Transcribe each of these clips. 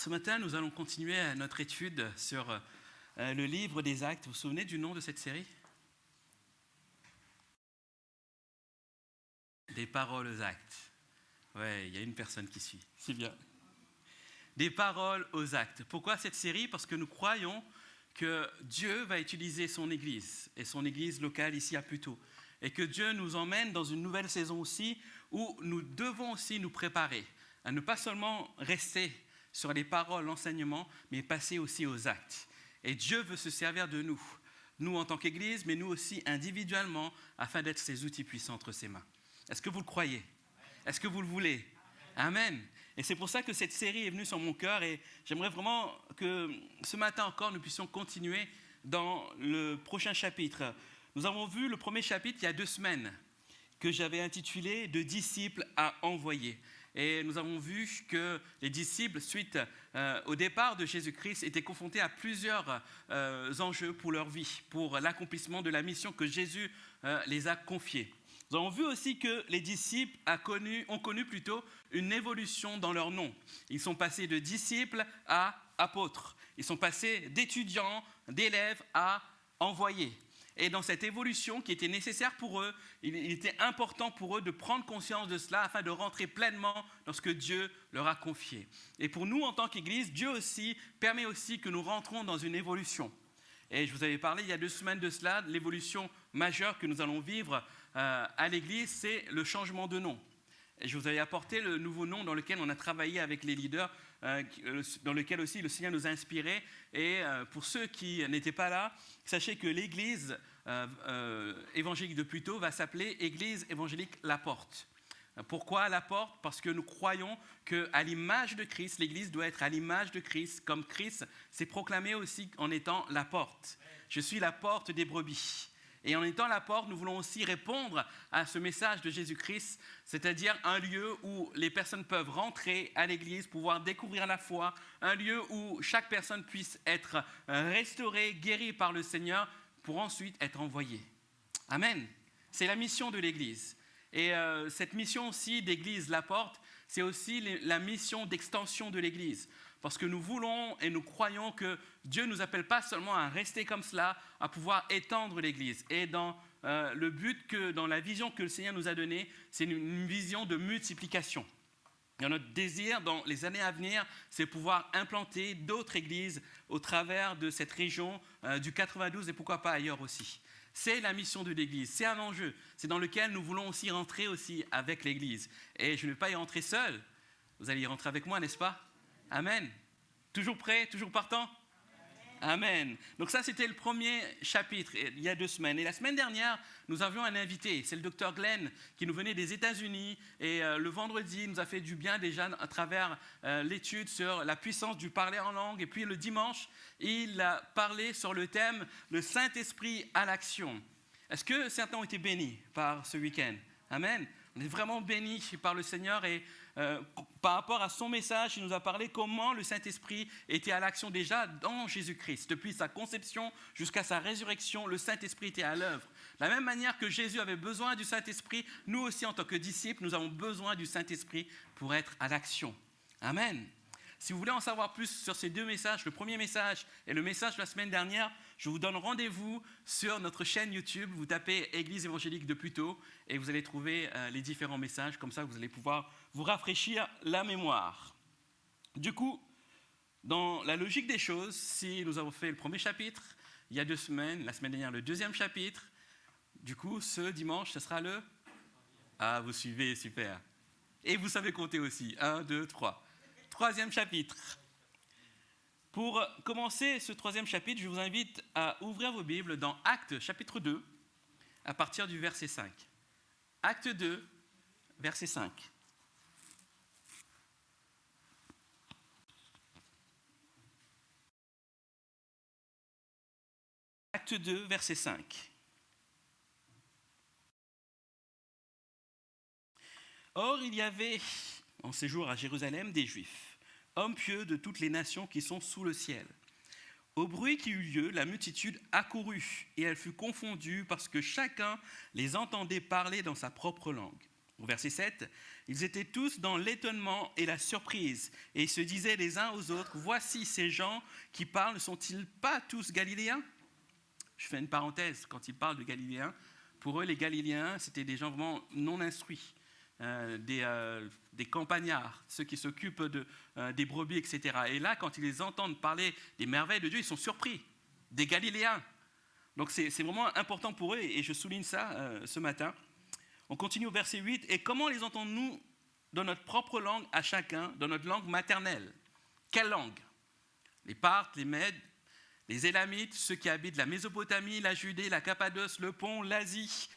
Ce matin, nous allons continuer notre étude sur le livre des Actes. Vous vous souvenez du nom de cette série ? Des paroles aux actes. Ouais, il y a une personne qui suit. C'est bien. Des paroles aux actes. Pourquoi cette série ? Parce que nous croyons que Dieu va utiliser son Église, et son Église locale ici à Puteaux. Et que Dieu nous emmène dans une nouvelle saison aussi, où nous devons aussi nous préparer à ne pas seulement rester sur les paroles, l'enseignement, mais passer aussi aux actes. Et Dieu veut se servir de nous, nous en tant qu'Église, mais nous aussi individuellement, afin d'être ses outils puissants entre ses mains. Est-ce que vous le croyez ? Est-ce que vous le voulez ? Amen. Et c'est pour ça que cette série est venue sur mon cœur et j'aimerais vraiment que ce matin encore, nous puissions continuer dans le prochain chapitre. Nous avons vu le premier chapitre il y a 2 semaines que j'avais intitulé « De disciples à envoyer ». Et nous avons vu que les disciples, suite au départ de Jésus-Christ, étaient confrontés à plusieurs enjeux pour leur vie, pour l'accomplissement de la mission que Jésus les a confiée. Nous avons vu aussi que les disciples ont connu plutôt une évolution dans leur nom. Ils sont passés de disciples à apôtres. Ils sont passés d'étudiants, d'élèves à envoyés. Et dans cette évolution qui était nécessaire pour eux, il était important pour eux de prendre conscience de cela afin de rentrer pleinement dans ce que Dieu leur a confié. Et pour nous, en tant qu'Église, Dieu aussi permet aussi que nous rentrons dans une évolution. Et je vous avais parlé il y a 2 semaines de cela, de l'évolution majeure que nous allons vivre à l'Église, c'est le changement de nom. Et je vous avais apporté le nouveau nom dans lequel on a travaillé avec les leaders, dans lequel aussi le Seigneur nous a inspirés. Et pour ceux qui n'étaient pas là, sachez que l'Église évangélique de Puteaux va s'appeler Église évangélique La Porte. Pourquoi La Porte ? Parce que nous croyons qu'à l'image de Christ, l'Église doit être à l'image de Christ, comme Christ s'est proclamé aussi en étant la porte. Je suis la porte des brebis. Et en étant la porte, nous voulons aussi répondre à ce message de Jésus-Christ, c'est-à-dire un lieu où les personnes peuvent rentrer à l'église, pouvoir découvrir la foi, un lieu où chaque personne puisse être restaurée, guérie par le Seigneur, pour ensuite être envoyée. Amen. C'est la mission de l'église. Et cette mission aussi d'église La Porte, c'est aussi la mission d'extension de l'église. Parce que nous voulons et nous croyons que Dieu ne nous appelle pas seulement à rester comme cela, à pouvoir étendre l'Église. Et dans le but, dans la vision que le Seigneur nous a donnée, c'est une vision de multiplication. Et notre désir dans les années à venir, c'est pouvoir implanter d'autres églises au travers de cette région du 92 et pourquoi pas ailleurs aussi. C'est la mission de l'Église, c'est un enjeu, c'est dans lequel nous voulons aussi rentrer aussi avec l'Église. Et je ne vais pas y rentrer seul, vous allez y rentrer avec moi, n'est-ce pas ? Amen. Toujours prêt, toujours partant ? Amen. Donc ça, c'était le premier chapitre, il y a 2 semaines. Et la semaine dernière, nous avions un invité, c'est le docteur Glenn, qui nous venait des États-Unis. Et le vendredi, il nous a fait du bien déjà à travers l'étude sur la puissance du parler en langue. Et puis le dimanche, il a parlé sur le thème « Le Saint-Esprit à l'action ». Est-ce que certains ont été bénis par ce week-end ? Amen. On est vraiment bénis par le Seigneur et par rapport à son message, il nous a parlé comment le Saint-Esprit était à l'action déjà dans Jésus-Christ. Depuis sa conception jusqu'à sa résurrection, le Saint-Esprit était à l'œuvre. De la même manière que Jésus avait besoin du Saint-Esprit, nous aussi en tant que disciples, nous avons besoin du Saint-Esprit pour être à l'action. Amen. Si vous voulez en savoir plus sur ces 2 messages, le premier message et le message de la semaine dernière, je vous donne rendez-vous sur notre chaîne YouTube. Vous tapez Église évangélique de Puteaux et vous allez trouver les différents messages. Comme ça, vous allez pouvoir vous rafraîchir la mémoire. Du coup, dans la logique des choses, si nous avons fait le premier chapitre, il y a 2 semaines, la semaine dernière, le 2e chapitre, du coup, ce dimanche, ce sera le... Ah, vous suivez, super. Et vous savez compter aussi. 1, 2, 3. 3e chapitre. Pour commencer ce 3e chapitre, je vous invite à ouvrir vos Bibles dans Actes chapitre 2, à partir du verset 5. Actes 2, verset 5. Actes 2, verset 5. Or, il y avait en séjour à Jérusalem des Juifs, hommes pieux de toutes les nations qui sont sous le ciel. Au bruit qui eut lieu, la multitude accourut, et elle fut confondue parce que chacun les entendait parler dans sa propre langue. Au verset 7, ils étaient tous dans l'étonnement et la surprise, et ils se disaient les uns aux autres, voici ces gens qui parlent, ne sont-ils pas tous Galiléens ? Je fais une parenthèse, quand ils parlent de Galiléens, pour eux les Galiléens c'était des gens vraiment non instruits, des campagnards, ceux qui s'occupent des brebis, etc. Et là, quand ils les entendent parler des merveilles de Dieu, ils sont surpris, des Galiléens. Donc c'est vraiment important pour eux, et je souligne ça ce matin. On continue au verset 8. « Et comment les entendons-nous dans notre propre langue à chacun, dans notre langue maternelle ?» Quelle langue ? Les Parthes, les Mèdes, les Élamites, ceux qui habitent la Mésopotamie, la Judée, la Cappadoce, le Pont, l'Asie.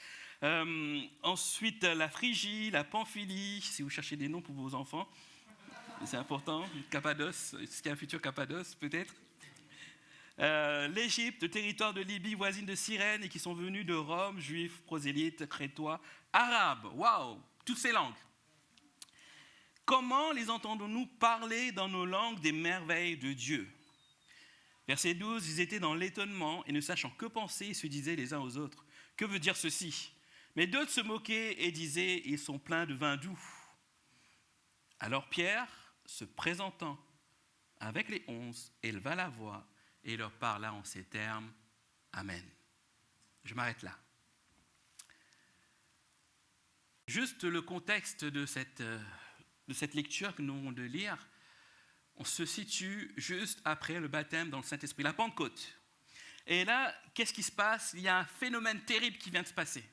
Ensuite, la Phrygie, la Pamphylie, si vous cherchez des noms pour vos enfants. C'est important. Cappadoce, est-ce qu'il y a un futur Cappadoce peut-être ? L'Égypte, le territoire de Libye, voisine de Cyrène, et qui sont venus de Rome, juifs, prosélytes, crétois, arabes. Waouh, toutes ces langues. Comment les entendons-nous parler dans nos langues des merveilles de Dieu ? Verset 12, ils étaient dans l'étonnement et ne sachant que penser, ils se disaient les uns aux autres, que veut dire ceci ? Mais d'autres se moquaient et disaient, ils sont pleins de vin doux. Alors Pierre, se présentant avec les 11, éleva la voix et leur parla en ces termes. Amen. Je m'arrête là. Juste le contexte de cette lecture que nous venons de lire, on se situe juste après le baptême dans le Saint-Esprit, la Pentecôte. Et là, qu'est-ce qui se passe ? Il y a un phénomène terrible qui vient de se passer.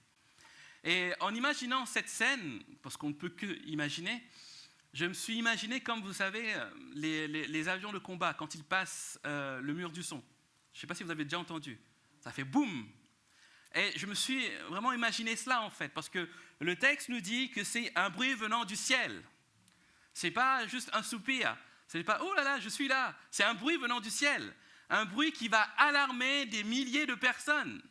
Et en imaginant cette scène, parce qu'on ne peut que imaginer, je me suis imaginé comme, vous savez, les avions de combat, quand ils passent le mur du son. Je ne sais pas si vous avez déjà entendu. Ça fait boum. Et je me suis vraiment imaginé cela, en fait, parce que le texte nous dit que c'est un bruit venant du ciel. Ce n'est pas juste un soupir. Ce n'est pas « oh là là, je suis là ». C'est un bruit venant du ciel. Un bruit qui va alarmer des milliers de personnes.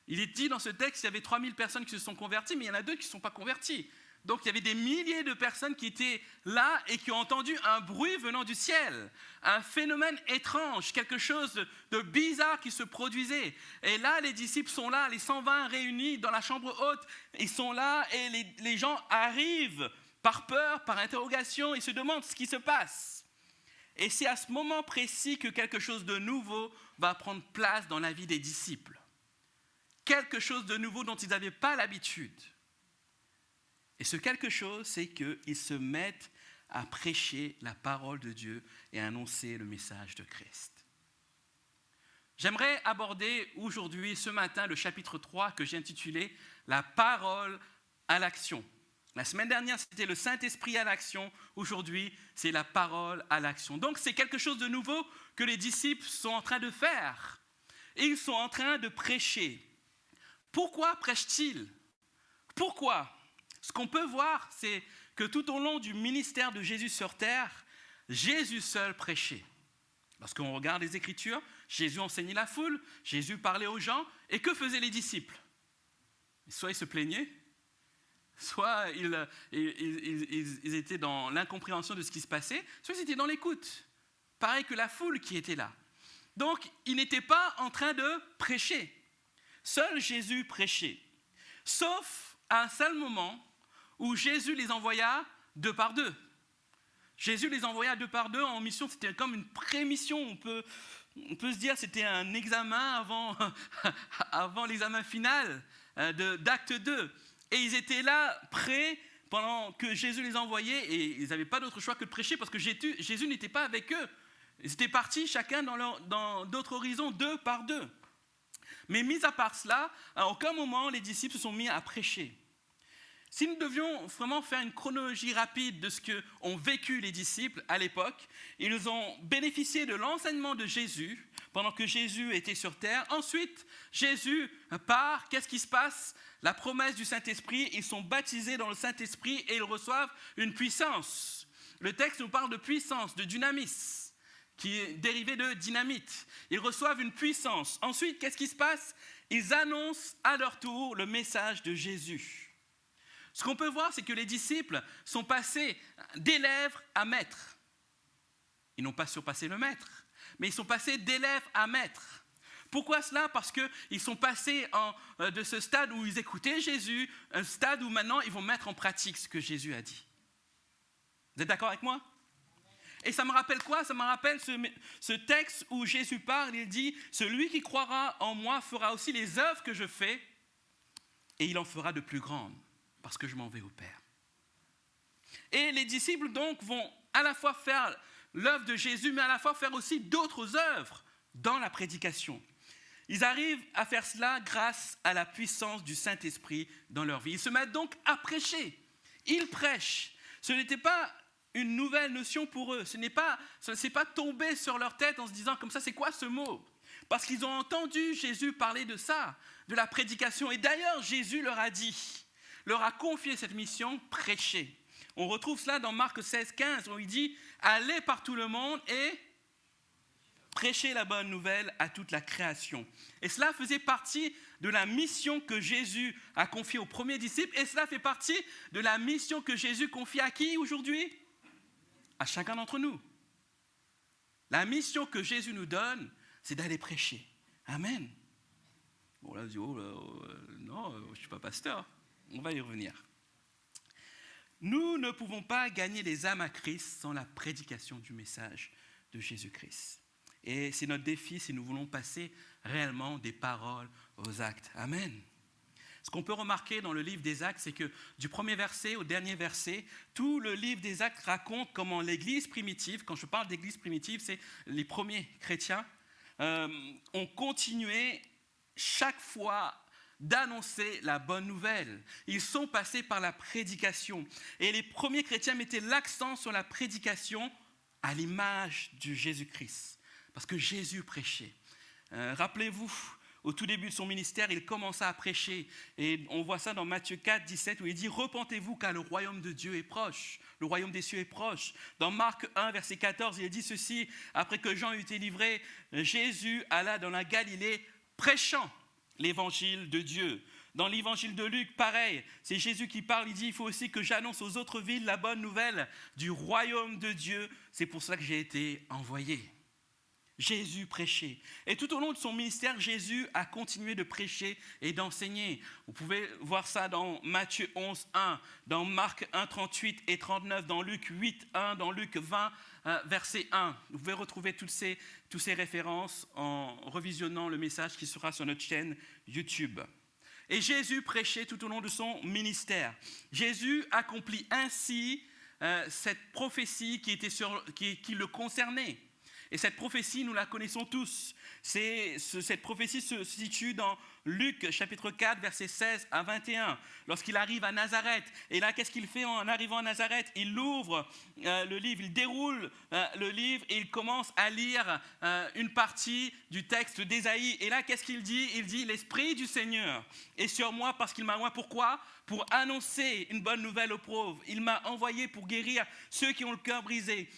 Il est dit dans ce texte qu'il y avait 3000 personnes qui se sont converties, mais il y en a 2 qui ne sont pas converties. Donc il y avait des milliers de personnes qui étaient là et qui ont entendu un bruit venant du ciel. Un phénomène étrange, quelque chose de bizarre qui se produisait. Et là, les disciples sont là, les 120 réunis dans la chambre haute, ils sont là et les gens arrivent par peur, par interrogation, ils se demandent ce qui se passe. Et c'est à ce moment précis que quelque chose de nouveau va prendre place dans la vie des disciples. Quelque chose de nouveau dont ils n'avaient pas l'habitude. Et ce quelque chose, c'est qu'ils se mettent à prêcher la parole de Dieu et à annoncer le message de Christ. J'aimerais aborder aujourd'hui, ce matin, le chapitre 3 que j'ai intitulé « La parole à l'action ». La semaine dernière, c'était le Saint-Esprit à l'action. Aujourd'hui, c'est la parole à l'action. Donc, c'est quelque chose de nouveau que les disciples sont en train de faire. Et ils sont en train de prêcher. Pourquoi prêchent-ils ? Pourquoi ? Ce qu'on peut voir, c'est que tout au long du ministère de Jésus sur terre, Jésus seul prêchait. Lorsqu'on regarde les Écritures, Jésus enseignait la foule, Jésus parlait aux gens, et que faisaient les disciples ? Soit ils se plaignaient, soit ils étaient dans l'incompréhension de ce qui se passait, soit ils étaient dans l'écoute. Pareil que la foule qui était là. Donc, ils n'étaient pas en train de prêcher. Seul Jésus prêchait. Sauf à un seul moment où Jésus les envoya 2 par 2. Jésus les envoya 2 par 2 en mission. C'était comme une pré-mission. On peut se dire que c'était un examen avant l'examen final d'acte 2. Et ils étaient là, prêts, pendant que Jésus les envoyait, et ils n'avaient pas d'autre choix que de prêcher, parce que Jésus n'était pas avec eux. Ils étaient partis chacun dans d'autres horizons, 2 par 2. Mais mis à part cela, à aucun moment les disciples se sont mis à prêcher. Si nous devions vraiment faire une chronologie rapide de ce qu'ont vécu les disciples à l'époque, ils ont bénéficié de l'enseignement de Jésus pendant que Jésus était sur terre. Ensuite, Jésus part. Qu'est-ce qui se passe ? La promesse du Saint-Esprit, ils sont baptisés dans le Saint-Esprit et ils reçoivent une puissance. Le texte nous parle de puissance, de dynamis, qui est dérivé de dynamite. Ils reçoivent une puissance. Ensuite, qu'est-ce qui se passe ? Ils annoncent à leur tour le message de Jésus. Ce qu'on peut voir, c'est que les disciples sont passés d'élèves à maîtres. Ils n'ont pas surpassé le maître, mais ils sont passés d'élèves à maîtres. Pourquoi cela? Parce qu'ils sont passés de ce stade où ils écoutaient Jésus, un stade où maintenant ils vont mettre en pratique ce que Jésus a dit. Vous êtes d'accord avec moi? Et ça me rappelle quoi? Ça me rappelle ce texte où Jésus parle, il dit « Celui qui croira en moi fera aussi les œuvres que je fais, et il en fera de plus grandes, parce que je m'en vais au Père. » Et les disciples donc vont à la fois faire l'œuvre de Jésus, mais à la fois faire aussi d'autres œuvres dans la prédication. Ils arrivent à faire cela grâce à la puissance du Saint-Esprit dans leur vie. Ils se mettent donc à prêcher. Ils prêchent. Ce n'était pas une nouvelle notion pour eux. Ça ne s'est pas tombé sur leur tête en se disant comme ça, c'est quoi ce mot? Parce qu'ils ont entendu Jésus parler de ça, de la prédication. Et d'ailleurs, Jésus leur a dit, leur a confié cette mission, prêcher. On retrouve cela dans Marc 16, 15, où il dit « Allez par tout le monde et prêchez la bonne nouvelle à toute la création. » Et cela faisait partie de la mission que Jésus a confiée aux premiers disciples. Et cela fait partie de la mission que Jésus confie à qui aujourd'hui? À chacun d'entre nous. La mission que Jésus nous donne, c'est d'aller prêcher. Amen. Bon là, non, je ne suis pas pasteur. On va y revenir. Nous ne pouvons pas gagner les âmes à Christ sans la prédication du message de Jésus-Christ. Et c'est notre défi si nous voulons passer réellement des paroles aux actes. Amen. Ce qu'on peut remarquer dans le livre des Actes, c'est que du premier verset au dernier verset, tout le livre des Actes raconte comment l'Église primitive, quand je parle d'Église primitive, c'est les premiers chrétiens, ont continué chaque fois d'annoncer la bonne nouvelle. Ils sont passés par la prédication. Et les premiers chrétiens mettaient l'accent sur la prédication à l'image de Jésus-Christ. Parce que Jésus prêchait. Rappelez-vous, au tout début de son ministère, il commença à prêcher. Et on voit ça dans Matthieu 4, 17, où il dit « Repentez-vous car le royaume de Dieu est proche. Le royaume des cieux est proche. » Dans Marc 1, verset 14, il dit ceci « Après que Jean eut été livré, Jésus alla dans la Galilée prêchant l'évangile de Dieu. » Dans l'évangile de Luc, pareil, c'est Jésus qui parle, il dit « Il faut aussi que j'annonce aux autres villes la bonne nouvelle du royaume de Dieu. C'est pour cela que j'ai été envoyé. » Jésus prêchait. Et tout au long de son ministère, Jésus a continué de prêcher et d'enseigner. Vous pouvez voir ça dans Matthieu 11, 1, dans Marc 1, 38 et 39, dans Luc 8, 1, dans Luc 20, verset 1. Vous pouvez retrouver toutes ces références en revisionnant le message qui sera sur notre chaîne YouTube. Et Jésus prêchait tout au long de son ministère. Jésus accomplit ainsi cette prophétie qui le concernait. Et cette prophétie, nous la connaissons tous. Cette prophétie se situe dans Luc, chapitre 4, versets 16 à 21, lorsqu'il arrive à Nazareth. Et là, qu'est-ce qu'il fait en arrivant à Nazareth? Il ouvre le livre, il déroule le livre et il commence à lire une partie du texte d'Ésaïe. Et là, qu'est-ce qu'il dit? Il dit « L'Esprit du Seigneur est sur moi parce qu'il m'a envoyé. » Pourquoi? Pour annoncer une bonne nouvelle aux pauvres. Il m'a envoyé pour guérir ceux qui ont le cœur brisé,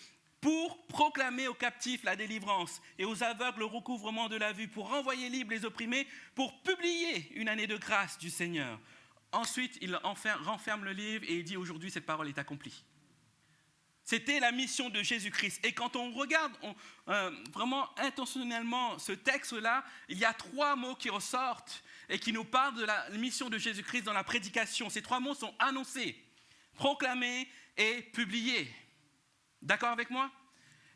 pour proclamer aux captifs la délivrance et aux aveugles le recouvrement de la vue, pour renvoyer libres les opprimés, pour publier une année de grâce du Seigneur. Ensuite, il renferme le livre et il dit « Aujourd'hui, cette parole est accomplie. » C'était la mission de Jésus-Christ. Et quand on regarde vraiment intentionnellement ce texte-là, il y a 3 mots qui ressortent et qui nous parlent de la mission de Jésus-Christ dans la prédication. Ces 3 mots sont annoncés, proclamés et publiés. D'accord avec moi?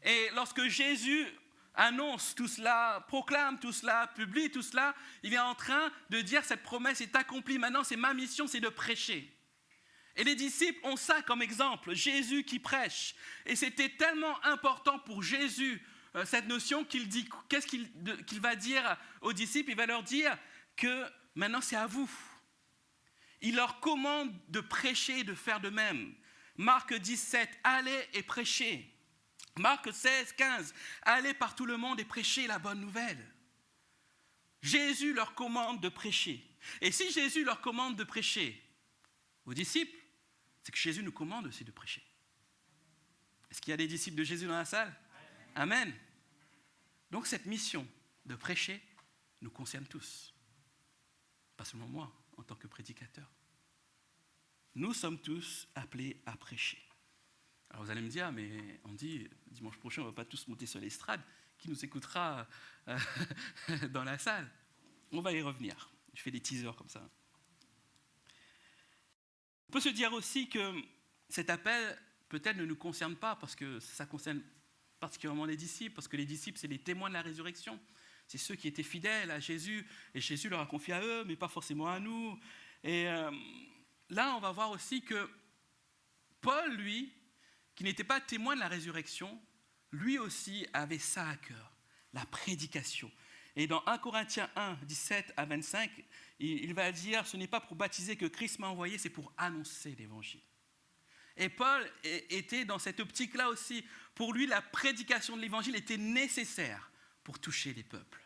Et lorsque Jésus annonce tout cela, proclame tout cela, publie tout cela, il est en train de dire cette promesse est accomplie. Maintenant, c'est ma mission, c'est de prêcher. Et les disciples ont ça comme exemple, Jésus qui prêche. Et c'était tellement important pour Jésus, cette notion, qu'il dit, qu'est-ce qu'il va dire aux disciples? Il va leur dire que maintenant c'est à vous. Il leur commande de prêcher et de faire de même. Marc 17, allez et prêchez. Marc 16, 15, allez par tout le monde et prêchez la bonne nouvelle. Jésus leur commande de prêcher. Et si Jésus leur commande de prêcher aux disciples, c'est que Jésus nous commande aussi de prêcher. Est-ce qu'il y a des disciples de Jésus dans la salle? Amen. Donc cette mission de prêcher nous concerne tous. Pas seulement moi, en tant que prédicateur. Nous sommes tous appelés à prêcher. Alors vous allez me dire, mais on dit, dimanche prochain, on ne va pas tous monter sur l'estrade. qui nous écoutera dans la salle. On va y revenir. Je fais des teasers comme ça. On peut se dire aussi que cet appel peut-être ne nous concerne pas parce que ça concerne particulièrement les disciples, parce que les disciples, c'est les témoins de la résurrection. C'est ceux qui étaient fidèles à Jésus, et Jésus leur a confié à eux, mais pas forcément à nous. Et là, on va voir aussi que Paul, lui, qui n'était pas témoin de la résurrection, lui aussi avait ça à cœur, la prédication. Et dans 1 Corinthiens 1, 17 à 25, il va dire, ce n'est pas pour baptiser que Christ m'a envoyé, c'est pour annoncer l'évangile. Et Paul était dans cette optique-là aussi. Pour lui, la prédication de l'évangile était nécessaire pour toucher les peuples.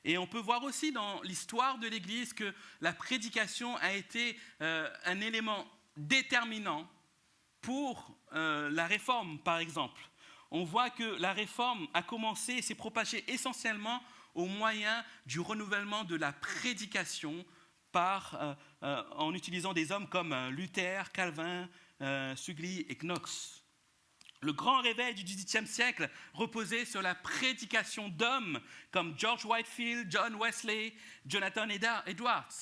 Et on peut voir aussi dans l'histoire de l'Église que la prédication a été un élément déterminant pour la réforme, par exemple. On voit que la réforme a commencé et s'est propagée essentiellement au moyen du renouvellement de la prédication en utilisant des hommes comme Luther, Calvin, Zwingli et Knox. Le grand réveil du XVIIIe siècle reposait sur la prédication d'hommes comme George Whitefield, John Wesley, Jonathan Edwards.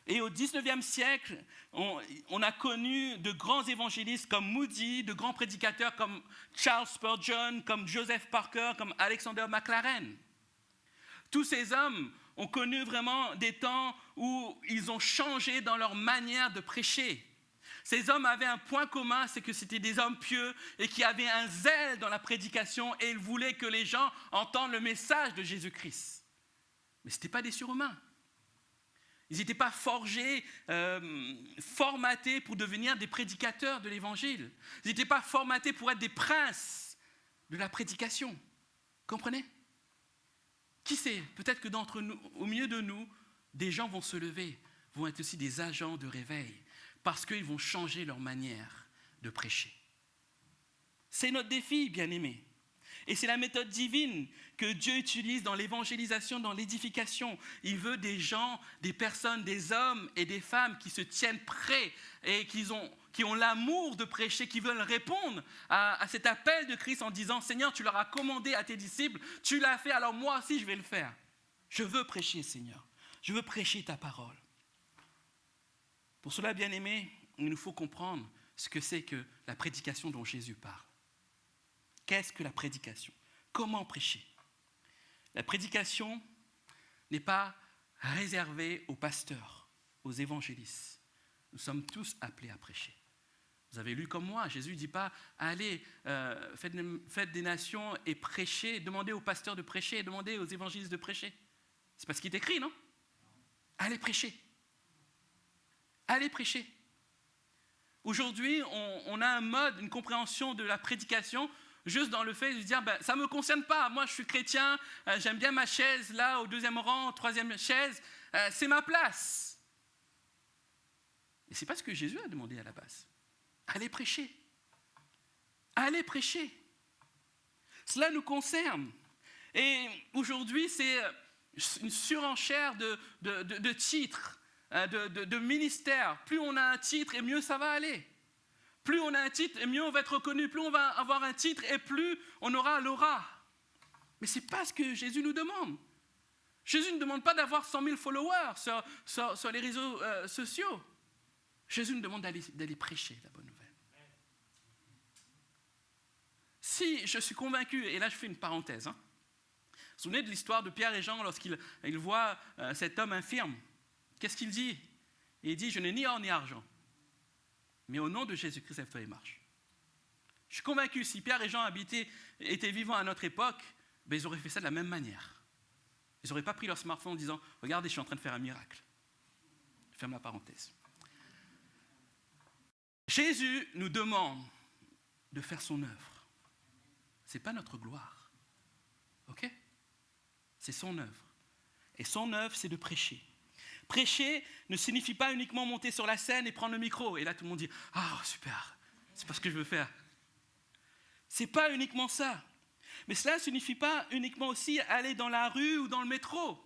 Et au XIXe siècle, on a connu de grands évangélistes comme Moody, de grands prédicateurs comme Charles Spurgeon, comme Joseph Parker, comme Alexander Maclaren. Tous ces hommes ont connu vraiment des temps où ils ont changé dans leur manière de prêcher. Ces hommes avaient un point commun, c'est que c'était des hommes pieux et qui avaient un zèle dans la prédication et ils voulaient que les gens entendent le message de Jésus-Christ. Mais ce n'étaient pas des surhumains. Ils n'étaient pas forgés, formatés pour devenir des prédicateurs de l'Évangile. Ils n'étaient pas formatés pour être des princes de la prédication. Comprenez ? Qui sait ? Peut-être que d'entre nous, au milieu de nous, des gens vont se lever, vont être aussi des agents de réveil, parce qu'ils vont changer leur manière de prêcher. C'est notre défi, bien-aimés. Et c'est la méthode divine que Dieu utilise dans l'évangélisation, dans l'édification. Il veut des gens, des personnes, des hommes et des femmes qui se tiennent prêts et qui ont l'amour de prêcher, qui veulent répondre à cet appel de Christ en disant « Seigneur, tu leur as commandé à tes disciples, tu l'as fait, alors moi aussi je vais le faire. Je veux prêcher, Seigneur. Je veux prêcher ta parole. » Pour cela, bien-aimés, il nous faut comprendre ce que c'est que la prédication dont Jésus parle. Qu'est-ce que la prédication ? Comment prêcher ? La prédication n'est pas réservée aux pasteurs, aux évangélistes. Nous sommes tous appelés à prêcher. Vous avez lu comme moi, Jésus ne dit pas « Allez, faites des nations et prêchez, demandez aux pasteurs de prêcher, demandez aux évangélistes de prêcher. » C'est pas ce qui est écrit, non ? Allez prêcher. Allez prêcher. Aujourd'hui, on a un mode, une compréhension de la prédication juste dans le fait de dire ça ne me concerne pas, moi je suis chrétien, j'aime bien ma chaise là au 2e rang, 3e chaise, c'est ma place. Et ce n'est pas ce que Jésus a demandé à la base. Allez prêcher. Allez prêcher. Cela nous concerne. Et aujourd'hui, c'est une surenchère de titres, de ministères. Plus on a un titre, et mieux ça va aller. Plus on a un titre, et mieux on va être reconnu. Plus on va avoir un titre, et plus on aura l'aura. Mais ce n'est pas ce que Jésus nous demande. Jésus ne demande pas d'avoir 100 000 followers sur les réseaux sociaux. Jésus nous demande d'aller prêcher la bonne nouvelle. Si je suis convaincu, et là je fais une parenthèse, vous vous souvenez de l'histoire de Pierre et Jean lorsqu'ils voient cet homme infirme. Qu'est-ce qu'il dit ? Il dit « Je n'ai ni or ni argent, mais au nom de Jésus-Christ, lève-toi et marche. » Je suis convaincu, si Pierre et Jean étaient vivants à notre époque, ils auraient fait ça de la même manière. Ils n'auraient pas pris leur smartphone en disant « Regardez, je suis en train de faire un miracle. » Je ferme la parenthèse. Jésus nous demande de faire son œuvre. Ce n'est pas notre gloire. Ok ? C'est son œuvre. Et son œuvre, c'est de prêcher. Prêcher ne signifie pas uniquement monter sur la scène et prendre le micro. Et là, tout le monde dit « Ah, super, c'est pas ce que je veux faire. » Ce n'est pas uniquement ça. Mais cela ne signifie pas uniquement aussi aller dans la rue ou dans le métro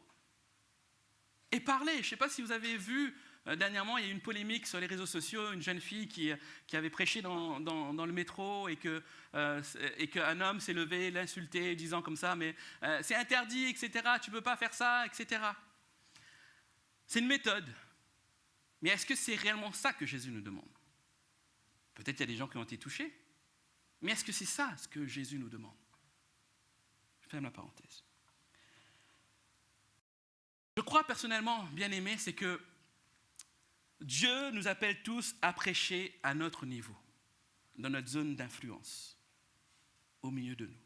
et parler. Je ne sais pas si vous avez vu Dernièrement, il y a eu une polémique sur les réseaux sociaux, une jeune fille qui avait prêché dans le métro et qu'un homme s'est levé, l'insulté, disant comme ça, mais c'est interdit, etc., tu ne peux pas faire ça, etc. C'est une méthode. Mais est-ce que c'est réellement ça que Jésus nous demande? Peut-être qu'il y a des gens qui ont été touchés, mais est-ce que c'est ça ce que Jésus nous demande? Je ferme la parenthèse. Je crois personnellement, bien aimé, c'est que Dieu nous appelle tous à prêcher à notre niveau, dans notre zone d'influence, au milieu de nous.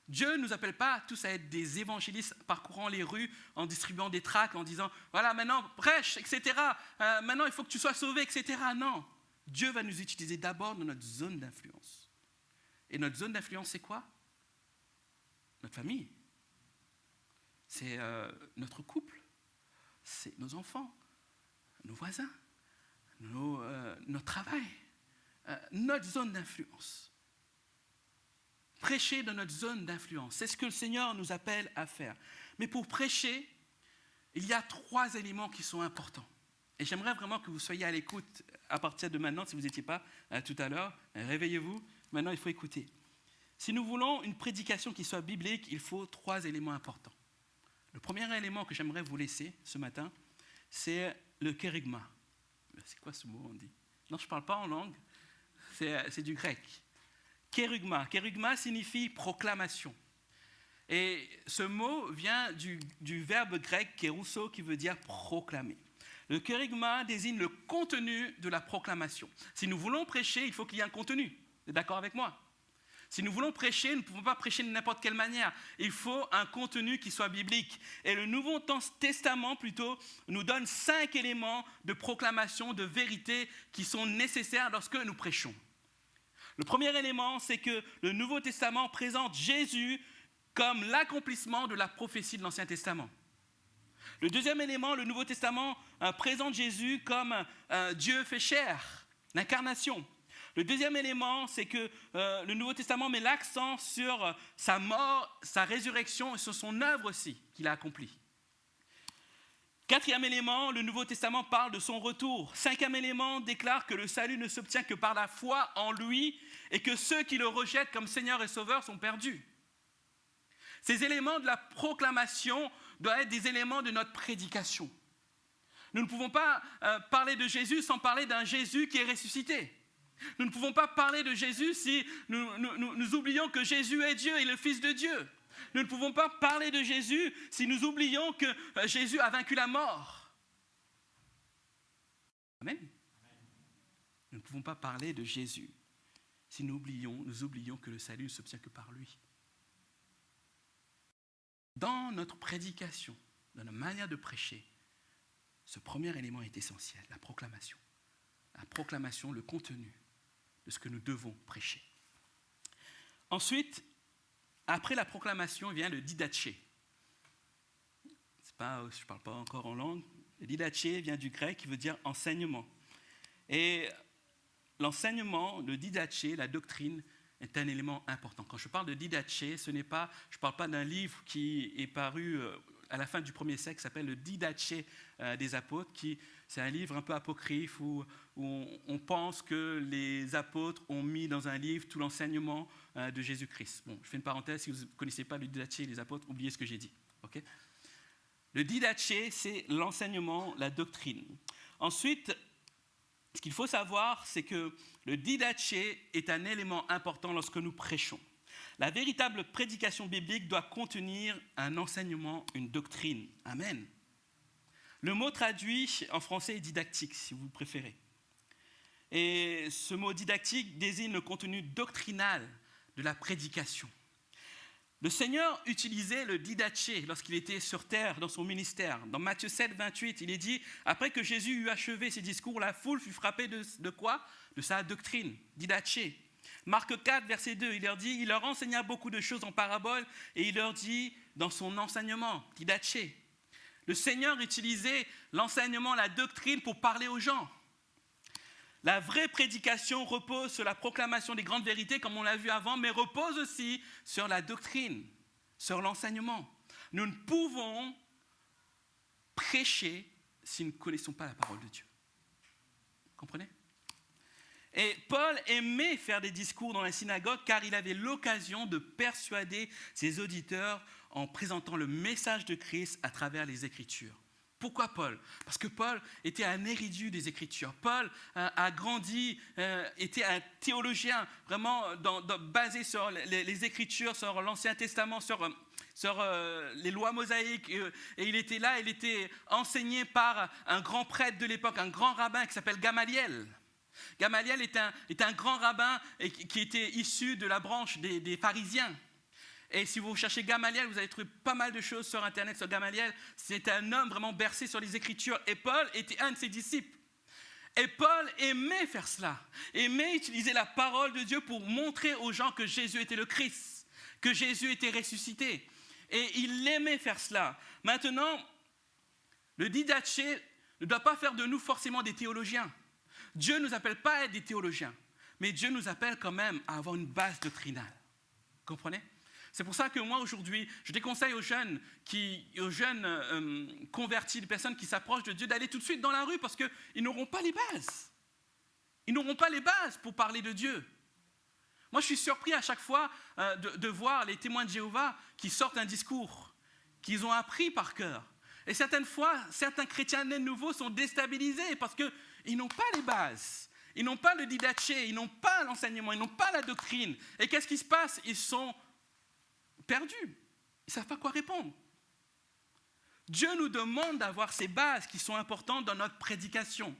Dieu ne nous appelle pas tous à être des évangélistes parcourant les rues en distribuant des tracts, en disant « Voilà, maintenant, prêche, etc. Maintenant, il faut que tu sois sauvé, etc. » Non, Dieu va nous utiliser d'abord dans notre zone d'influence. Et notre zone d'influence, c'est quoi? Notre famille. C'est notre couple. C'est nos enfants, nos voisins, notre travail, notre zone d'influence. Prêcher dans notre zone d'influence, c'est ce que le Seigneur nous appelle à faire. Mais pour prêcher, il y a 3 éléments qui sont importants. Et j'aimerais vraiment que vous soyez à l'écoute à partir de maintenant, si vous n'étiez pas tout à l'heure. Réveillez-vous, maintenant il faut écouter. Si nous voulons une prédication qui soit biblique, il faut 3 éléments importants. Le premier élément que j'aimerais vous laisser ce matin, c'est le kérygma. C'est quoi ce mot, on dit? Non, je ne parle pas en langue, c'est du grec. Kérygma. Kérygma signifie proclamation. Et ce mot vient du verbe grec kérousso qui veut dire proclamer. Le kérygma désigne le contenu de la proclamation. Si nous voulons prêcher, il faut qu'il y ait un contenu. Vous êtes d'accord avec moi? Si nous voulons prêcher, nous ne pouvons pas prêcher de n'importe quelle manière. Il faut un contenu qui soit biblique. Et le Nouveau Testament, plutôt, nous donne 5 éléments de proclamation, de vérité qui sont nécessaires lorsque nous prêchons. Le premier élément, c'est que le Nouveau Testament présente Jésus comme l'accomplissement de la prophétie de l'Ancien Testament. Le deuxième élément, le Nouveau Testament présente Jésus comme Dieu fait chair, l'incarnation. Le deuxième élément, c'est que le Nouveau Testament met l'accent sur sa mort, sa résurrection et sur son œuvre aussi qu'il a accomplie. Quatrième élément, le Nouveau Testament parle de son retour. Cinquième élément déclare que le salut ne s'obtient que par la foi en lui et que ceux qui le rejettent comme Seigneur et Sauveur sont perdus. Ces éléments de la proclamation doivent être des éléments de notre prédication. Nous ne pouvons pas parler de Jésus sans parler d'un Jésus qui est ressuscité. Nous ne pouvons pas parler de Jésus si nous oublions que Jésus est Dieu et le Fils de Dieu. Nous ne pouvons pas parler de Jésus si nous oublions que Jésus a vaincu la mort. Amen. Nous ne pouvons pas parler de Jésus si nous oublions que le salut ne s'obtient que par lui. Dans notre prédication, dans notre manière de prêcher, ce premier élément est essentiel, la proclamation. La proclamation, le contenu de ce que nous devons prêcher. Ensuite, après la proclamation, vient le didaché. Je ne parle pas encore en langue. Le didaché vient du grec qui veut dire enseignement. Et l'enseignement, le didaché, la doctrine, est un élément important. Quand je parle de didaché, je ne parle pas d'un livre qui est paru à la fin du 1er siècle, qui s'appelle le Didaché des apôtres, c'est un livre un peu apocryphe où on pense que les apôtres ont mis dans un livre tout l'enseignement de Jésus-Christ. Bon, je fais une parenthèse, si vous ne connaissez pas le Didaché des apôtres, oubliez ce que j'ai dit. Okay? Le Didaché, c'est l'enseignement, la doctrine. Ensuite, ce qu'il faut savoir, c'est que le didaché est un élément important lorsque nous prêchons. La véritable prédication biblique doit contenir un enseignement, une doctrine. Amen. Le mot traduit en français est didactique, si vous préférez. Et ce mot didactique désigne le contenu doctrinal de la prédication. Le Seigneur utilisait le didaché lorsqu'il était sur terre dans son ministère. Dans Matthieu 7, 28, il est dit « Après que Jésus eut achevé ses discours, la foule fut frappée de quoi? De sa doctrine, didaché. » Marc 4, verset 2, il leur dit « Il leur enseigna beaucoup de choses en paraboles et il leur dit dans son enseignement, didaché. » Le Seigneur utilisait l'enseignement, la doctrine pour parler aux gens. La vraie prédication repose sur la proclamation des grandes vérités, comme on l'a vu avant, mais repose aussi sur la doctrine, sur l'enseignement. Nous ne pouvons prêcher si nous ne connaissons pas la parole de Dieu. Comprenez? Et Paul aimait faire des discours dans la synagogue car il avait l'occasion de persuader ses auditeurs en présentant le message de Christ à travers les Écritures. Pourquoi Paul? Parce que Paul était un érudit des Écritures. Paul a grandi, était un théologien vraiment basé sur les Écritures, sur l'Ancien Testament, sur les lois mosaïques. Et il était là, il était enseigné par un grand prêtre de l'époque, un grand rabbin qui s'appelle Gamaliel. Gamaliel est un grand rabbin qui était issu de la branche des pharisiens. Et si vous cherchez Gamaliel, vous allez trouver pas mal de choses sur Internet sur Gamaliel. C'était un homme vraiment bercé sur les Écritures. Et Paul était un de ses disciples. Et Paul aimait faire cela. Aimait utiliser la parole de Dieu pour montrer aux gens que Jésus était le Christ, que Jésus était ressuscité. Et il aimait faire cela. Maintenant, le didaché ne doit pas faire de nous forcément des théologiens. Dieu ne nous appelle pas à être des théologiens, mais Dieu nous appelle quand même à avoir une base doctrinale. Vous comprenez? C'est pour ça que moi, aujourd'hui, je déconseille aux jeunes convertis, les personnes qui s'approchent de Dieu, d'aller tout de suite dans la rue parce qu'ils n'auront pas les bases. Ils n'auront pas les bases pour parler de Dieu. Moi, je suis surpris à chaque fois de voir les témoins de Jéhovah qui sortent un discours qu'ils ont appris par cœur. Et certaines fois, certains chrétiens nés de nouveau sont déstabilisés parce qu'ils n'ont pas les bases. Ils n'ont pas le didaché, ils n'ont pas l'enseignement, ils n'ont pas la doctrine. Et qu'est-ce qui se passe? Ils sont perdus. Ils ne savent pas quoi répondre. Dieu nous demande d'avoir ces bases qui sont importantes dans notre prédication.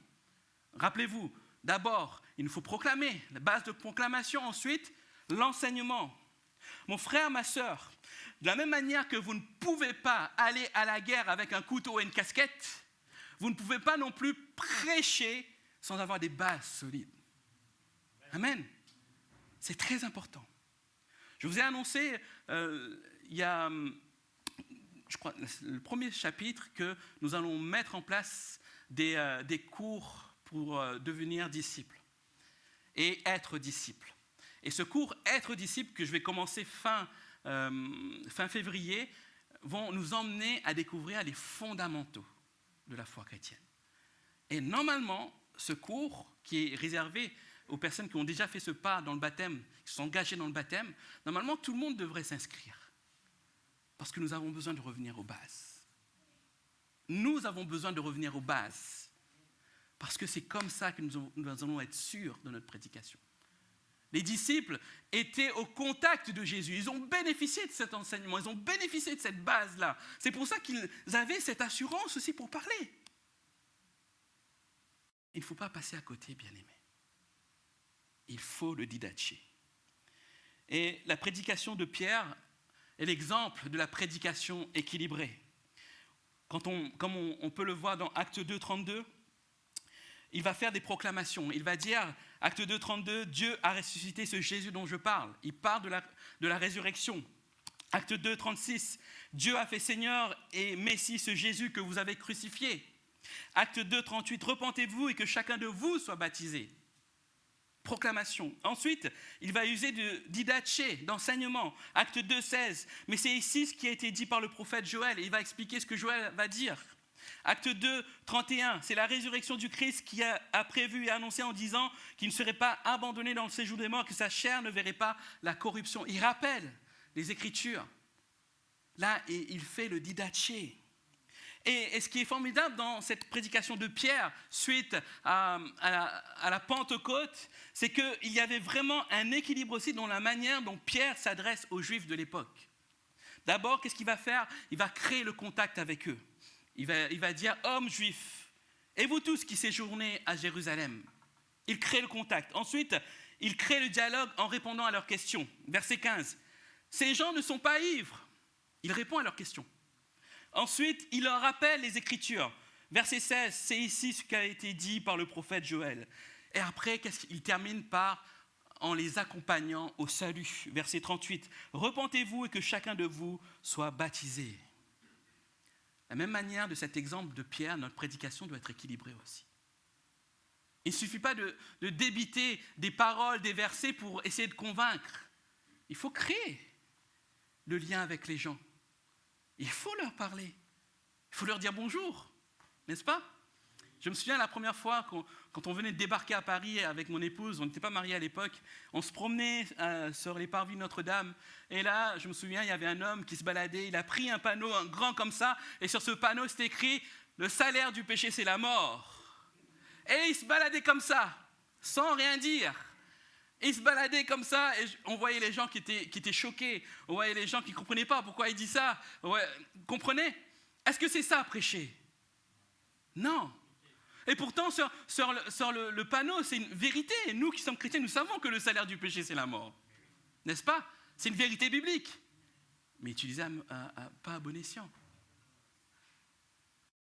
Rappelez-vous, d'abord, il nous faut proclamer, la base de proclamation. Ensuite, l'enseignement. Mon frère, ma sœur, de la même manière que vous ne pouvez pas aller à la guerre avec un couteau et une casquette, vous ne pouvez pas non plus prêcher sans avoir des bases solides. Amen. C'est très important. Je vous ai annoncé, il y a, je crois, le premier chapitre que nous allons mettre en place des cours pour devenir disciple et être disciple. Et ce cours « Être disciple » que je vais commencer fin février vont nous emmener à découvrir les fondamentaux de la foi chrétienne. Et normalement, ce cours qui est réservé aux personnes qui ont déjà fait ce pas dans le baptême, qui sont engagées dans le baptême, normalement tout le monde devrait s'inscrire. Parce que nous avons besoin de revenir aux bases. Nous avons besoin de revenir aux bases. Parce que c'est comme ça que nous allons être sûrs de notre prédication. Les disciples étaient au contact de Jésus. Ils ont bénéficié de cet enseignement. Ils ont bénéficié de cette base-là. C'est pour ça qu'ils avaient cette assurance aussi pour parler. Il ne faut pas passer à côté, bien-aimés. Il faut le didaché. Et la prédication de Pierre est l'exemple de la prédication équilibrée. Comme on peut le voir dans Acte 2, 32, il va faire des proclamations. Il va dire, Acte 2, 32, Dieu a ressuscité ce Jésus dont je parle. Il parle de la résurrection. Acte 2, 36, Dieu a fait Seigneur et Messie ce Jésus que vous avez crucifié. Acte 2, 38, repentez-vous et que chacun de vous soit baptisé. Proclamation. Ensuite, il va user de didaché, d'enseignement. Acte 2, 16, mais c'est ici ce qui a été dit par le prophète Joël. Et il va expliquer ce que Joël va dire. Acte 2, 31, c'est la résurrection du Christ qui a prévu et annoncé en disant qu'il ne serait pas abandonné dans le séjour des morts, que sa chair ne verrait pas la corruption. Il rappelle les Écritures. Là, il fait le didaché. Et ce qui est formidable dans cette prédication de Pierre, suite à la Pentecôte, c'est qu'il y avait vraiment un équilibre aussi dans la manière dont Pierre s'adresse aux Juifs de l'époque. D'abord, qu'est-ce qu'il va faire? Il va créer le contact avec eux. Il va dire « Hommes juifs, et vous tous qui séjournez à Jérusalem ». Il crée le contact. Ensuite, il crée le dialogue en répondant à leurs questions. Verset 15. « Ces gens ne sont pas ivres ». Il répond à leurs questions. Ensuite, il leur rappelle les Écritures. Verset 16, c'est ici ce qui a été dit par le prophète Joël. Et après, il termine en les accompagnant au salut. Verset 38, repentez-vous et que chacun de vous soit baptisé. De la même manière de cet exemple de Pierre, notre prédication doit être équilibrée aussi. Il ne suffit pas de débiter des paroles, des versets pour essayer de convaincre. Il faut créer le lien avec les gens. Il faut leur parler. Il faut leur dire bonjour, n'est-ce pas? Je me souviens la première fois quand on venait de débarquer à Paris avec mon épouse, on n'était pas mariés à l'époque, on se promenait sur les parvis de Notre-Dame, et là, je me souviens, il y avait un homme qui se baladait, il a pris un panneau grand comme ça, et sur ce panneau, c'était écrit « Le salaire du péché, c'est la mort ». Et il se baladait comme ça, sans rien dire. Il se baladait comme ça, et on voyait les gens qui étaient choqués, on voyait les gens qui ne comprenaient pas pourquoi il dit ça. Ouais, comprenez? Est-ce que c'est ça, prêcher? Non. Et pourtant, sur le panneau, c'est une vérité. Et nous qui sommes chrétiens, nous savons que le salaire du péché, c'est la mort. N'est-ce pas? C'est une vérité biblique. Mais utilisée pas à bon escient.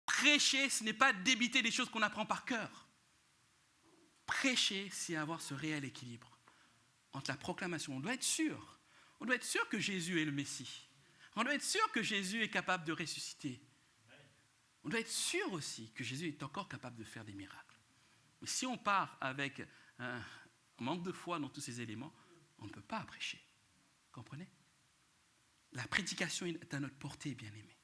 Prêcher, ce n'est pas débiter des choses qu'on apprend par cœur. Prêcher, c'est avoir ce réel équilibre entre la proclamation. On doit être sûr que Jésus est le Messie. On doit être sûr que Jésus est capable de ressusciter. On doit être sûr aussi que Jésus est encore capable de faire des miracles. Mais si on part avec un manque de foi dans tous ces éléments, on ne peut pas prêcher. Comprenez? La prédication est à notre portée, bien-aimés.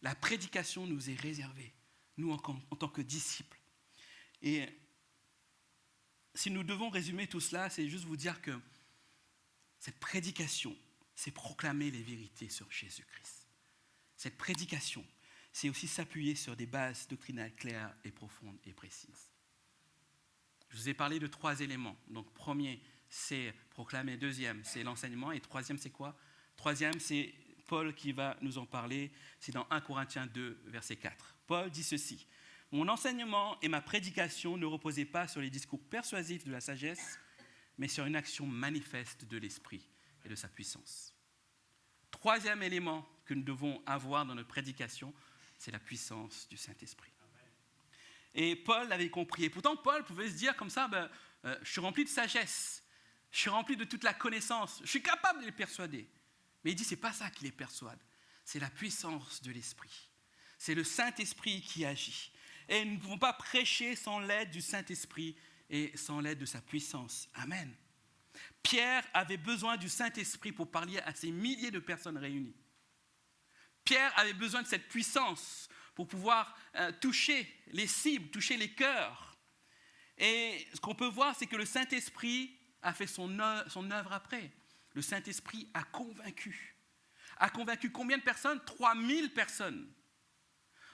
La prédication nous est réservée, nous en tant que disciples. Et si nous devons résumer tout cela, c'est juste vous dire que cette prédication, c'est proclamer les vérités sur Jésus-Christ. Cette prédication, c'est aussi s'appuyer sur des bases doctrinales claires et profondes et précises. Je vous ai parlé de 3 éléments. Donc, premier, c'est proclamer. Deuxième, c'est l'enseignement. Et troisième, c'est quoi? Troisième, c'est Paul qui va nous en parler. C'est dans 1 Corinthiens 2, verset 4. Paul dit ceci. « Mon enseignement et ma prédication ne reposaient pas sur les discours persuasifs de la sagesse, mais sur une action manifeste de l'Esprit et de sa puissance. » Troisième élément que nous devons avoir dans notre prédication, c'est la puissance du Saint-Esprit. Et Paul l'avait compris. Et pourtant, Paul pouvait se dire comme ça, je suis rempli de sagesse, je suis rempli de toute la connaissance, je suis capable de les persuader. Mais il dit, ce n'est pas ça qui les persuade, c'est la puissance de l'Esprit. C'est le Saint-Esprit qui agit. Et nous ne pouvons pas prêcher sans l'aide du Saint-Esprit et sans l'aide de sa puissance. Amen. Pierre avait besoin du Saint-Esprit pour parler à ces milliers de personnes réunies. Pierre avait besoin de cette puissance pour pouvoir toucher les cibles, toucher les cœurs. Et ce qu'on peut voir, c'est que le Saint-Esprit a fait son œuvre après. Le Saint-Esprit a convaincu. A convaincu combien de personnes? 3000 personnes.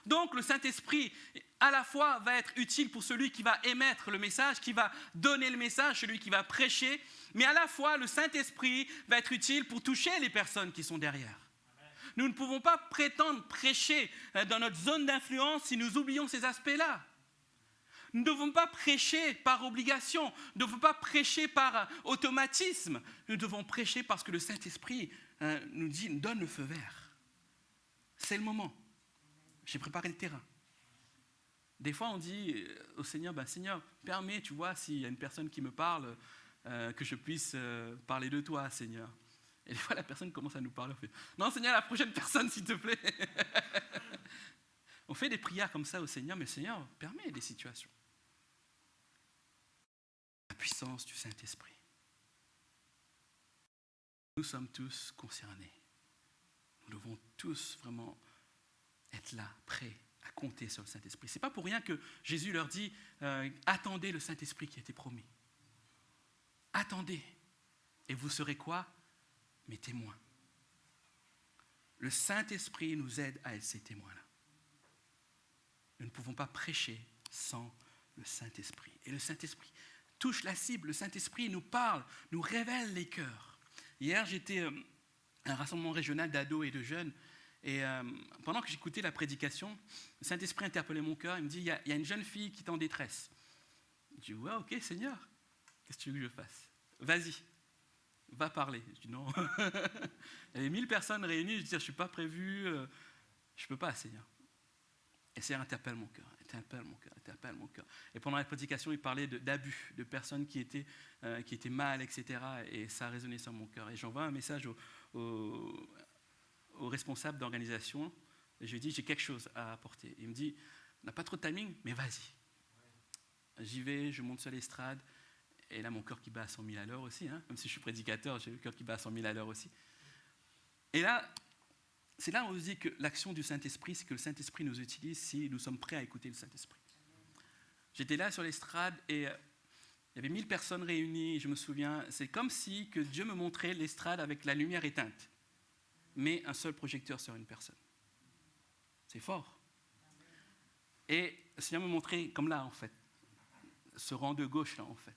Donc le Saint-Esprit, à la fois, va être utile pour celui qui va émettre le message, qui va donner le message, celui qui va prêcher, mais à la fois, le Saint-Esprit va être utile pour toucher les personnes qui sont derrière. Nous ne pouvons pas prétendre prêcher dans notre zone d'influence si nous oublions ces aspects-là. Nous ne devons pas prêcher par obligation, nous ne devons pas prêcher par automatisme. Nous devons prêcher parce que le Saint-Esprit nous donne le feu vert. C'est le moment. J'ai préparé le terrain. Des fois, on dit au Seigneur, Seigneur, permets, tu vois, s'il y a une personne qui me parle, que je puisse parler de toi, Seigneur. Et des fois, la personne commence à nous parler. On fait, non, Seigneur, la prochaine personne, s'il te plaît. On fait des prières comme ça au Seigneur, mais le Seigneur permet des situations. La puissance du Saint-Esprit. Nous sommes tous concernés. Nous devons tous vraiment être là, prêts à compter sur le Saint-Esprit. Ce n'est pas pour rien que Jésus leur dit attendez le Saint-Esprit qui a été promis. Attendez. Et vous serez quoi? Mes témoins. Le Saint-Esprit nous aide à être ces témoins-là. Nous ne pouvons pas prêcher sans le Saint-Esprit. Et le Saint-Esprit touche la cible. Le Saint-Esprit nous parle, nous révèle les cœurs. Hier, j'étais à un rassemblement régional d'ados et de jeunes. Et pendant que j'écoutais la prédication, le Saint-Esprit interpellait mon cœur. Il me dit, il y a une jeune fille qui est en détresse. Je dis, ouais, ok, Seigneur, qu'est-ce que tu veux que je fasse? Vas-y, va parler. Je dis, non. Il y avait 1000 personnes réunies. Je dis, je ne suis pas prévu, je ne peux pas, Seigneur. Et Seigneur interpelle mon cœur, interpelle mon cœur. Et pendant la prédication, il parlait d'abus, de personnes qui étaient mal, etc. Et ça a résonné sur mon cœur. Et j'envoie un message au responsable d'organisation, et je lui dis, j'ai quelque chose à apporter. Il me dit, on n'a pas trop de timing, mais vas-y. J'y vais, je monte sur l'estrade, et là, mon cœur qui bat à 100 000 à l'heure aussi, hein. Même si je suis prédicateur, j'ai le cœur qui bat à 100 000 à l'heure aussi. Et là, c'est là où on se dit que l'action du Saint-Esprit, c'est que le Saint-Esprit nous utilise si nous sommes prêts à écouter le Saint-Esprit. J'étais là sur l'estrade et il y avait 1000 personnes réunies, je me souviens. C'est comme si que Dieu me montrait l'estrade avec la lumière éteinte, mais un seul projecteur sur une personne. C'est fort. Et le Seigneur me montrait comme là, en fait, ce rang de gauche, là, en fait.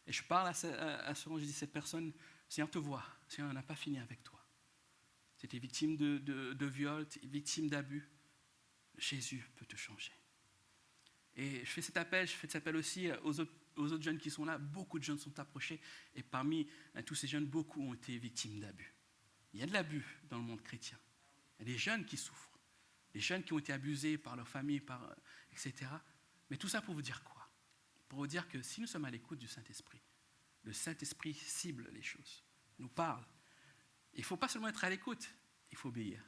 Et je parle à ce rang, je dis, cette personne, le Seigneur te voit, le Seigneur n'a pas fini avec toi. C'était victime de viol, victime d'abus. Jésus peut te changer. Et je fais cet appel aussi aux autres jeunes qui sont là. Beaucoup de jeunes sont approchés et parmi tous ces jeunes, beaucoup ont été victimes d'abus. Il y a de l'abus dans le monde chrétien. Il y a des jeunes qui souffrent, des jeunes qui ont été abusés par leur famille, etc. Mais tout ça pour vous dire quoi? Pour vous dire que si nous sommes à l'écoute du Saint-Esprit, le Saint-Esprit cible les choses, nous parle. Il ne faut pas seulement être à l'écoute, il faut obéir.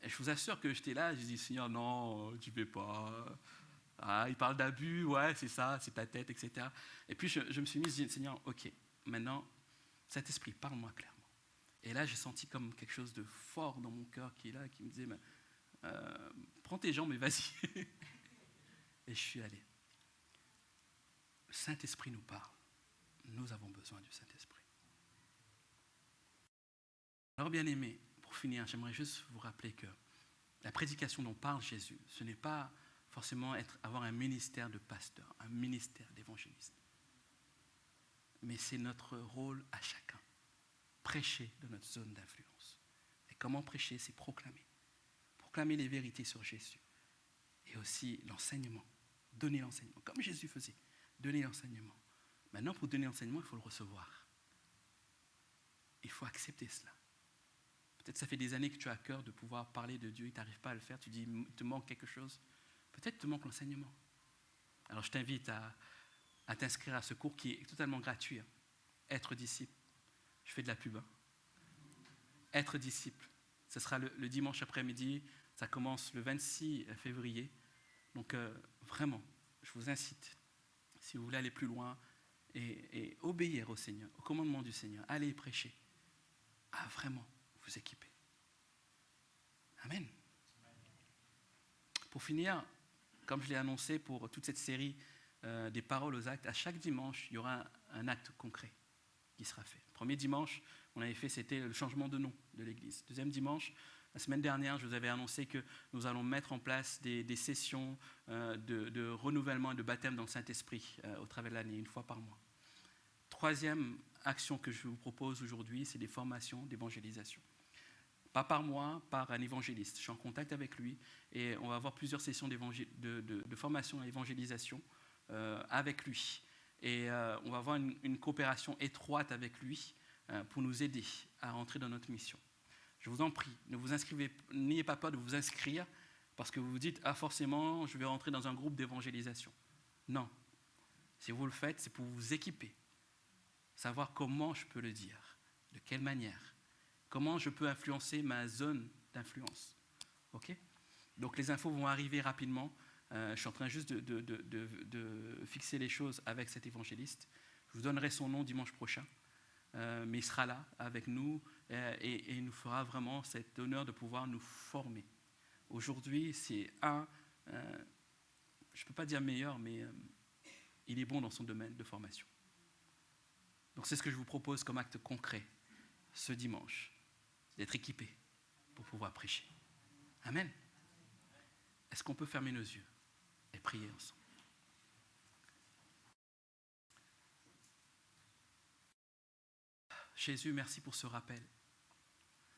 Et je vous assure que j'étais là, je dis, Seigneur, non, tu ne fais pas. Ah, il parle d'abus, ouais, c'est ça, c'est ta tête, etc. Et puis je me suis mis, je dis, Seigneur, ok, maintenant, Saint-Esprit, parle-moi clairement. Et là, j'ai senti comme quelque chose de fort dans mon cœur qui est là, qui me disait, prends tes jambes et vas-y. Et je suis allé. Le Saint-Esprit nous parle. Nous avons besoin du Saint-Esprit. Alors, bien aimé, pour finir, j'aimerais juste vous rappeler que la prédication dont parle Jésus, ce n'est pas forcément avoir un ministère de pasteur, un ministère d'évangéliste. Mais c'est notre rôle à chacun. Prêcher de notre zone d'influence. Et comment prêcher? C'est proclamer. Proclamer les vérités sur Jésus. Et aussi l'enseignement. Donner l'enseignement, comme Jésus faisait. Donner l'enseignement. Maintenant, pour donner l'enseignement, il faut le recevoir. Il faut accepter cela. Peut-être ça fait des années que tu as à cœur de pouvoir parler de Dieu et tu n'arrives pas à le faire. Tu dis, il te manque quelque chose. Peut-être te manque l'enseignement. Alors je t'invite à t'inscrire à ce cours qui est totalement gratuit. Être disciple. Je fais de la pub. Être disciple. Ce sera le dimanche après-midi. Ça commence le 26 février. Donc vraiment, je vous incite, si vous voulez aller plus loin et obéir au Seigneur, au commandement du Seigneur, allez prêcher, à vraiment vous équiper. Amen. Pour finir, comme je l'ai annoncé pour toute cette série des paroles aux actes, à chaque dimanche, il y aura un acte concret qui sera fait. Le premier dimanche, on avait fait, c'était le changement de nom de l'Église. Deuxième dimanche, la semaine dernière, je vous avais annoncé que nous allons mettre en place des sessions de renouvellement et de baptême dans le Saint-Esprit au travers de l'année, une fois par mois. Troisième action que je vous propose aujourd'hui, c'est des formations d'évangélisation. Pas par mois, par un évangéliste. Je suis en contact avec lui et on va avoir plusieurs sessions de formation à évangélisation avec lui. Et on va avoir une coopération étroite avec lui pour nous aider à rentrer dans notre mission. Je vous en prie, ne vous inscrivez, n'ayez pas peur de vous inscrire parce que vous vous dites « Ah, forcément, je vais rentrer dans un groupe d'évangélisation. » Non. Si vous le faites, c'est pour vous équiper. Savoir comment je peux le dire, de quelle manière, comment je peux influencer ma zone d'influence. Ok ? Donc les infos vont arriver rapidement. Je suis en train juste de fixer les choses avec cet évangéliste. Je vous donnerai son nom dimanche prochain. Mais il sera là avec nous et il nous fera vraiment cet honneur de pouvoir nous former. Aujourd'hui, c'est je ne peux pas dire meilleur, mais il est bon dans son domaine de formation. Donc c'est ce que je vous propose comme acte concret ce dimanche, d'être équipé pour pouvoir prêcher. Amen. Est-ce qu'on peut fermer nos yeux et prier ensemble? Jésus, merci pour ce rappel.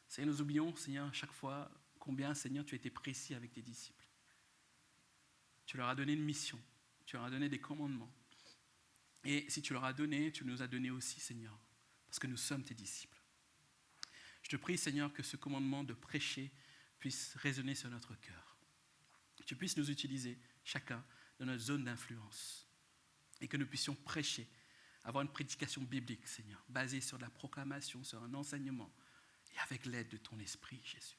Seigneur, nous oublions, Seigneur, à chaque fois combien, Seigneur, tu as été précis avec tes disciples. Tu leur as donné une mission, tu leur as donné des commandements. Et si tu leur as donné, tu nous as donné aussi, Seigneur, parce que nous sommes tes disciples. Je te prie, Seigneur, que ce commandement de prêcher puisse résonner sur notre cœur. Que tu puisses nous utiliser, chacun, dans notre zone d'influence. Et que nous puissions prêcher, avoir une prédication biblique, Seigneur, basée sur de la proclamation, sur un enseignement, et avec l'aide de ton esprit, Jésus.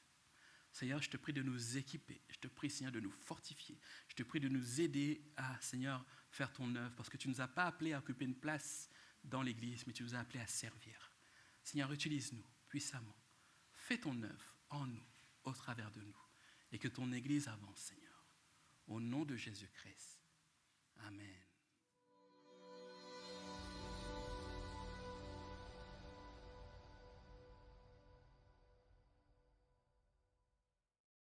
Seigneur, je te prie de nous équiper. Je te prie, Seigneur, de nous fortifier. Je te prie de nous aider à, Seigneur, faire ton œuvre, parce que tu ne nous as pas appelés à occuper une place dans l'Église, mais tu nous as appelés à servir. Seigneur, utilise-nous puissamment. Fais ton œuvre en nous, au travers de nous, et que ton Église avance, Seigneur. Au nom de Jésus-Christ. Amen.